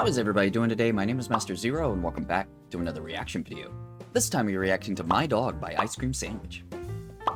How is everybody doing today? My name is Master Zero, and welcome back to another reaction video. This time we're reacting to My Dog by Ice Cream Sandwich.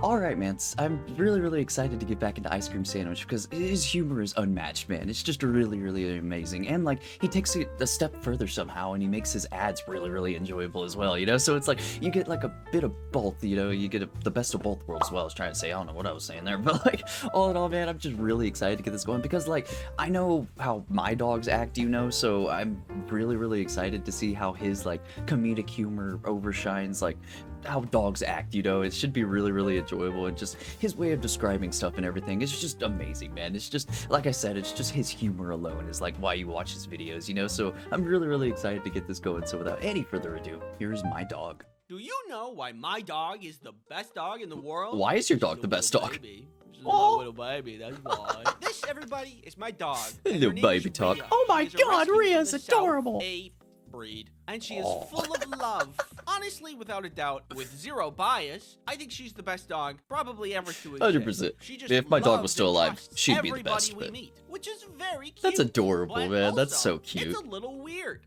Alright, man, I'm really excited to get back into Ice Cream Sandwich because his humor is unmatched, man. It's just really amazing. And, like, he takes it a step further somehow, and he makes his ads really enjoyable as well, you know? So it's like, you get, like, a bit of both, you know? You get the best of both worlds. Well, I was trying to say, I don't know what I was saying there, but, like, all in all, man, I'm just really excited to get this going because, like, I know how my dogs act, you know? So I'm really excited to see how his, like, comedic humor overshines, like, how dogs act, you know? It should be really enjoyable, and just his way of describing stuff and everything is just amazing, man. It's just, like I said, it's just his humor alone is like why you watch his videos, you know? So I'm really excited to get this going. So without any further ado, here's My Dog. Do you know why my dog is the best dog in the world? Why is your dog the best dog? She's a little baby, that's why. This, everybody, is my dog. Little baby talk. Rhea. Oh my She is a god, rescue from Rhea's the South, adorable. A breed. And she is full of love. Honestly, without a doubt, with zero bias, I think she's the best dog probably ever to exist. 100%. She just If my dog loves was still and alive, trusts she'd be the everybody best, we but- meet, which is very cute. That's adorable, but man. That's also, so cute. It's a little weird.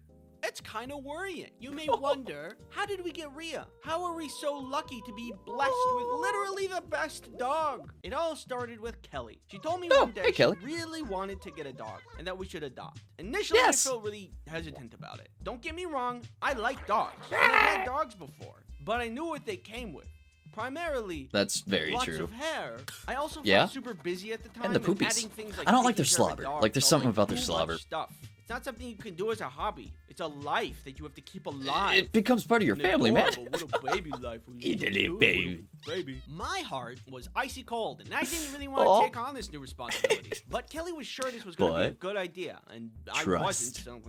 It's kind of worrying. You may wonder, how did we get Rhea? How are we so lucky to be blessed with literally the best dog? It all started with Kelly. She told me one day hey, Kelly. she really wanted to get a dog and that we should adopt. Initially, Yes. I felt really hesitant about it. Don't get me wrong, I like dogs. And I've had dogs before, but I knew what they came with. Primarily, That's very lots true. of hair. I also felt Yeah. super busy at the time. And the poopies. adding things like I don't like taking their care of a slobber. dog Like, there's felt something about their too slobber. much stuff. It's not something you can do as a hobby. It's a life that you have to keep alive. It becomes part of your family, man. What a baby life. Little baby. My heart was icy cold, and I didn't really want to take on this new responsibility. But Kelly was sure this was going to be a But good idea, and I trust. wasn't. So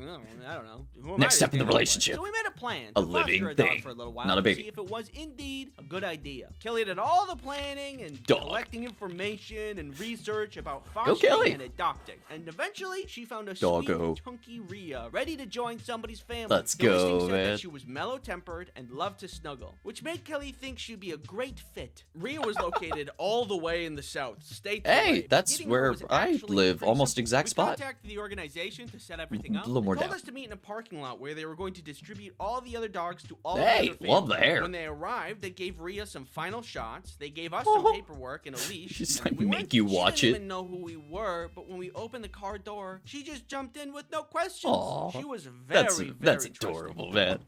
I don't know. Who am Next I to step in the think about it? relationship. So we made a plan A to living foster a dog thing, for a little while not a to baby. see if it was indeed a good idea. Kelly did all the planning and Dog. collecting information and research about Kelly. fostering and adopting, and eventually she found a Doggo. sweet, chunky Rhea ready to join somebody's family. Let's The listing go, said man. that she was mellow-tempered and loved to snuggle, which made Kelly think she'd be a great fit. Rhea was located all the way in the south, states Hey, away. that's Getting her where was I actually live, pretty almost simple. exact We spot. contacted the organization to set everything up. A little more They told down. us to meet in a parking lot where they were going to distribute all the other dogs to all Hey, the other love the families. hair. When they arrived, they gave Rhea some final shots. They gave us Oh. some paperwork and a leash. She's and like, we make went. you She watch didn't it. even know who we were, but when we opened the car door, she just jumped in with no questions. Aw, She was very, That's very adorable, trusting.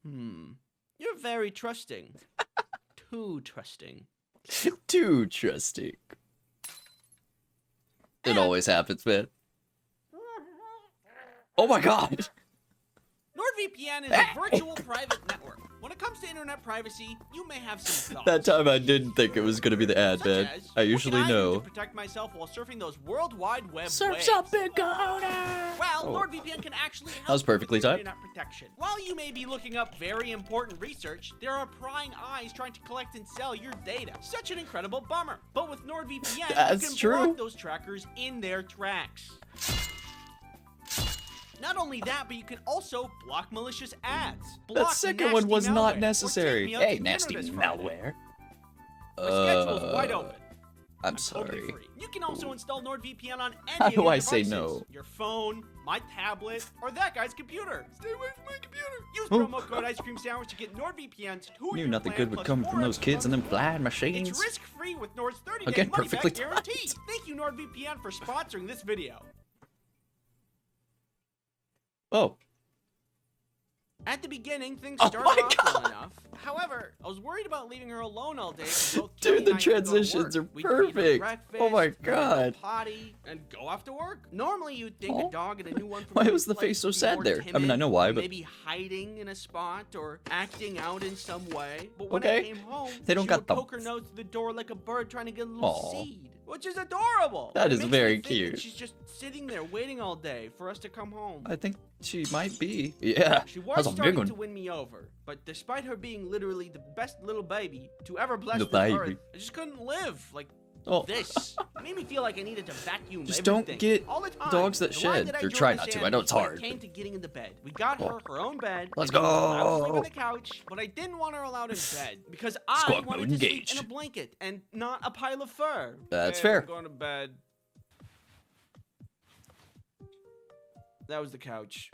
man. You're very trusting. Too trusting. Too trusting. It always happens, man. Oh my god! NordVPN is a virtual private network. When it comes to internet privacy, you may have some thoughts. That time I didn't think it was gonna be the ad, Such man. as, I what usually can I do know. to protect myself while surfing those World Wide Web Surf's waves? up, big owner! Well, Oh. NordVPN can actually help That was perfectly with your timed. internet protection. While you may be looking up very important research, there are prying eyes trying to collect and sell your data. Such an incredible bummer. But with NordVPN, That's you can true. block those trackers in their tracks. Not only that, but you can also block malicious ads. That Block second one nasty was malware, not or take necessary. me out Hey, to dinner nasty this Friday. malware. My schedule's wide open. I'm Totally sorry. free. You can also install NordVPN on any How of do your I say devices. no? Your phone, my tablet, or that guy's computer. Stay away from my computer. Use Oh. promo code Ice Cream Sandwich to get NordVPN to Knew your nothing plan good would plus come 4 from those extra kids and them months. flying machines. It's risk-free with Nord's 30-day Again, perfectly money-back guarantee. timed. Thank you, NordVPN, for sponsoring this video. Oh. At the beginning, things Oh started my off God. well enough. However, I was worried about leaving her alone all day. 'cause both Dude, Kelly the and I had to go to transitions work. are We'd feed her perfect. breakfast, Oh my bring her to the God. potty, and go off to work. Normally, you'd think Oh. a dog and a new one from Why a was the place face so would be sad more there? I mean, I know timid, why, or but- maybe hiding in a spot or acting out in some way. But when Okay. I came home, They don't she got would the- poke her nose through the door like a bird trying to get a little Aw. seed, which is adorable. That It is makes me very think that cute. She's just sitting there waiting all day for us to come home. I think she might be. Yeah. She That's was a big starting one. to win me over, but despite her being literally the best little baby to ever bless The this baby. earth, I just couldn't live like Oh. this. It made me feel like I needed to vacuum Just everything don't get all the time. dogs that The line shed, I or drew try in the not to. sand I know it's was when hard. It came to getting into bed. We got her her own bed. Let's and I was go. sleeping on the couch, but I didn't want her allowed in bed because I Squawk wanted mode to sleep engaged. in a blanket and not a pile of fur. That's Hey, fair. I'm going to bed. That was the couch.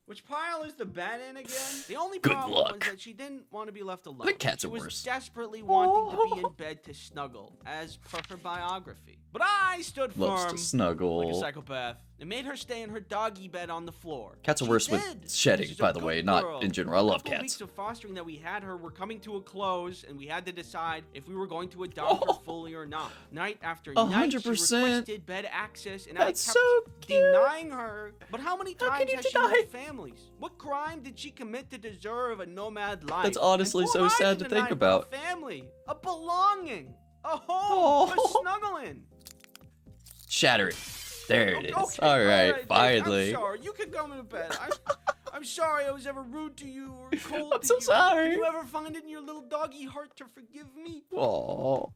Which pile is the bed in again? The only Good problem luck. was that she didn't want to be left alone. The cats she are was worse. desperately wanting to be in bed to snuggle, as per her biography. But I stood Loves firm to snuggle. like a psychopath and made her stay in her doggy bed on the floor. Cats are She worse with did. shedding, She's a by the good way, not girl. in general. I love The couple cats. weeks of fostering that we had her were coming to a close, and we had to decide if we were going to adopt her fully or not. Night after night, she 100%. requested bed access, and That's I kept so cute. denying her. But how many How times can you has she deny? moved families? What crime did she commit to deserve a nomad life? That's honestly And who so am I sad to deny think her about. A family, a belonging, a home, Oh. a snuggle in. Shatter it. There it is. Okay, All right, babe, finally. I'm sorry. You can come to bed. I'm sorry I was ever rude to you or cold I'm to so you. sorry. Did you ever find it in your little doggy heart to forgive me? Oh,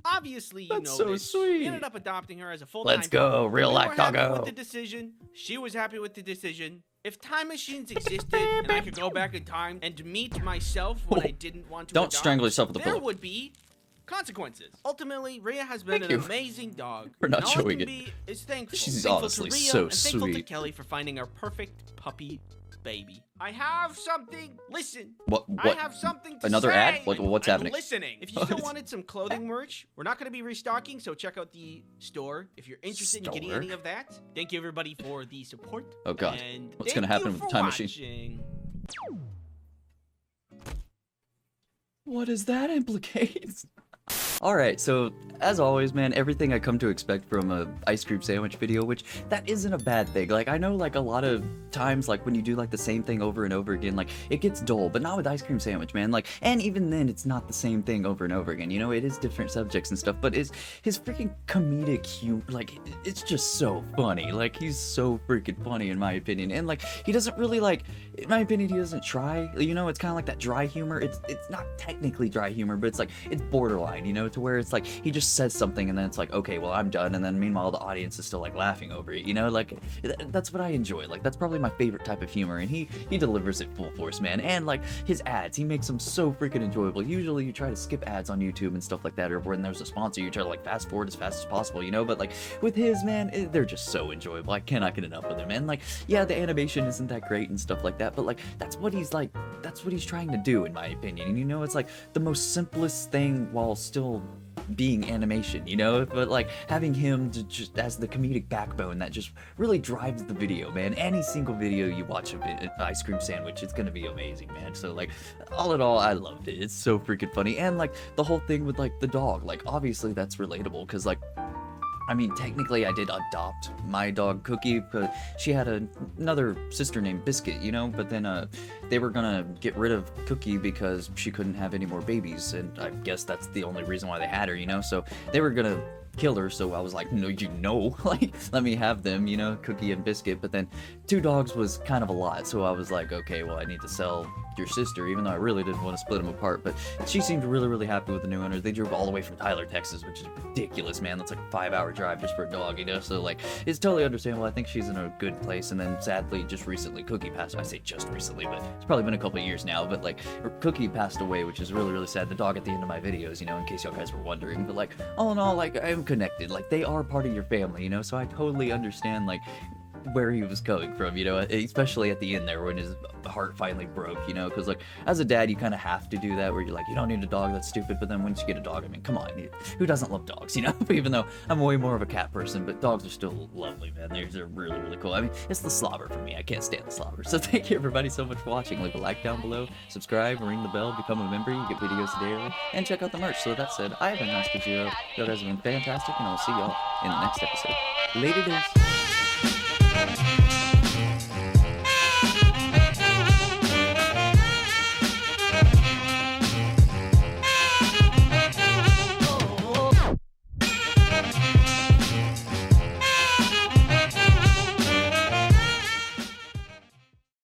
Obviously, you That's know so this. sweet. We ended up adopting her as a full-time let's go, dog. real We life were happy doggo. with the decision. She was happy with the decision. If time machines existed and I could go back in time and meet myself when I didn't want to Don't adopt, strangle yourself with a there pillow. would be consequences. Ultimately, Rhea has been Thank an you. amazing dog. We're not and all showing I it. can be is thankful. She's Thankful honestly to Rhea so and thankful to sweet. Kelly for finding our perfect puppy baby. I have something. Listen. What? I What? have something to Another say. ad? What's I'm happening? listening. If you still wanted some clothing merch, we're not going to be restocking, so check out the store if you're interested in getting Store? any of that. Thank you everybody for the support. Oh, God. And What's thank gonna happen you with the for time machine? watching. What does that implicate? Alright, so as always, man, everything I come to expect from a ice cream sandwich video, which that isn't a bad thing. Like, I know, like, a lot of times, like, when you do, like, the same thing over and over again, like, it gets dull, but not with ice cream sandwich, man. Like, and even then, it's not the same thing over and over again. You know, it is different subjects and stuff, but his freaking comedic humor, like, it's just so funny. Like, he's so freaking funny, in my opinion. And, like, he doesn't really, like, in my opinion, he doesn't try. You know, it's kind of like that dry humor. It's not technically dry humor, but it's, like, it's borderline, you know, to where it's, like, he just says something and then it's like, okay, well, I'm done. And then meanwhile, the audience is still, like, laughing over it, you know? Like, that's what I enjoy. Like, that's probably my favorite type of humor, and he delivers it full force, man. And, like, his ads, he makes them so freaking enjoyable. Usually you try to skip ads on YouTube and stuff like that, or when there's a sponsor, you try to, like, fast forward as fast as possible, you know? But, like, with his, man, they're just so enjoyable. I cannot get enough of them. And, like, yeah, the animation isn't that great and stuff like that, but, like, that's what he's trying to do, in my opinion. And, you know, it's, like, the most simplest thing while still being animation, you know? But, like, having him to just as the comedic backbone that just really drives the video, man. Any single video you watch of it, ice cream sandwich, it's gonna be amazing, man. So, like, all in all, I loved it. It's so freaking funny. And, like, the whole thing with, like, the dog, like, obviously that's relatable, because, like, I mean, technically I did adopt my dog Cookie, but she had another sister named Biscuit, you know? But then they were gonna get rid of Cookie because she couldn't have any more babies, and I guess that's the only reason why they had her, you know? So they were gonna kill her, so I was like, no, you know, like, let me have them, you know, Cookie and Biscuit. But then 2 dogs was kind of a lot, so I was like, okay, well, I need to sell your sister, even though I really didn't want to split them apart. But she seemed really, really happy with the new owner. They drove all the way from Tyler, Texas, which is ridiculous, man. That's like a 5-hour drive just for a dog, you know? So, like, it's totally understandable. I think she's in a good place. And then, sadly, just recently, Cookie passed. I say just recently, but it's probably been a couple of years now. But, like, Cookie passed away, which is really, really sad. The dog at the end of my videos, you know, in case y'all guys were wondering. But, like, all in all, like, I'm connected. Like, they are part of your family, you know? So I totally understand, like, where he was coming from, you know, especially at the end there when his heart finally broke, you know, because, like, as a dad, you kind of have to do that, where you're like, you don't need a dog, that's stupid. But then once you get a dog, I mean, come on, who doesn't love dogs, you know? Even though I'm way more of a cat person, but dogs are still lovely, man. They're really, really cool. I mean, it's the slobber for me. I can't stand the slobber. So thank you everybody so much for watching. Leave a like down below, subscribe, ring the bell, become a member. You get videos a day early, and check out the merch. So with that said, I have been Master Zero. You guys have been fantastic, and I'll see y'all in the next episode. Later days.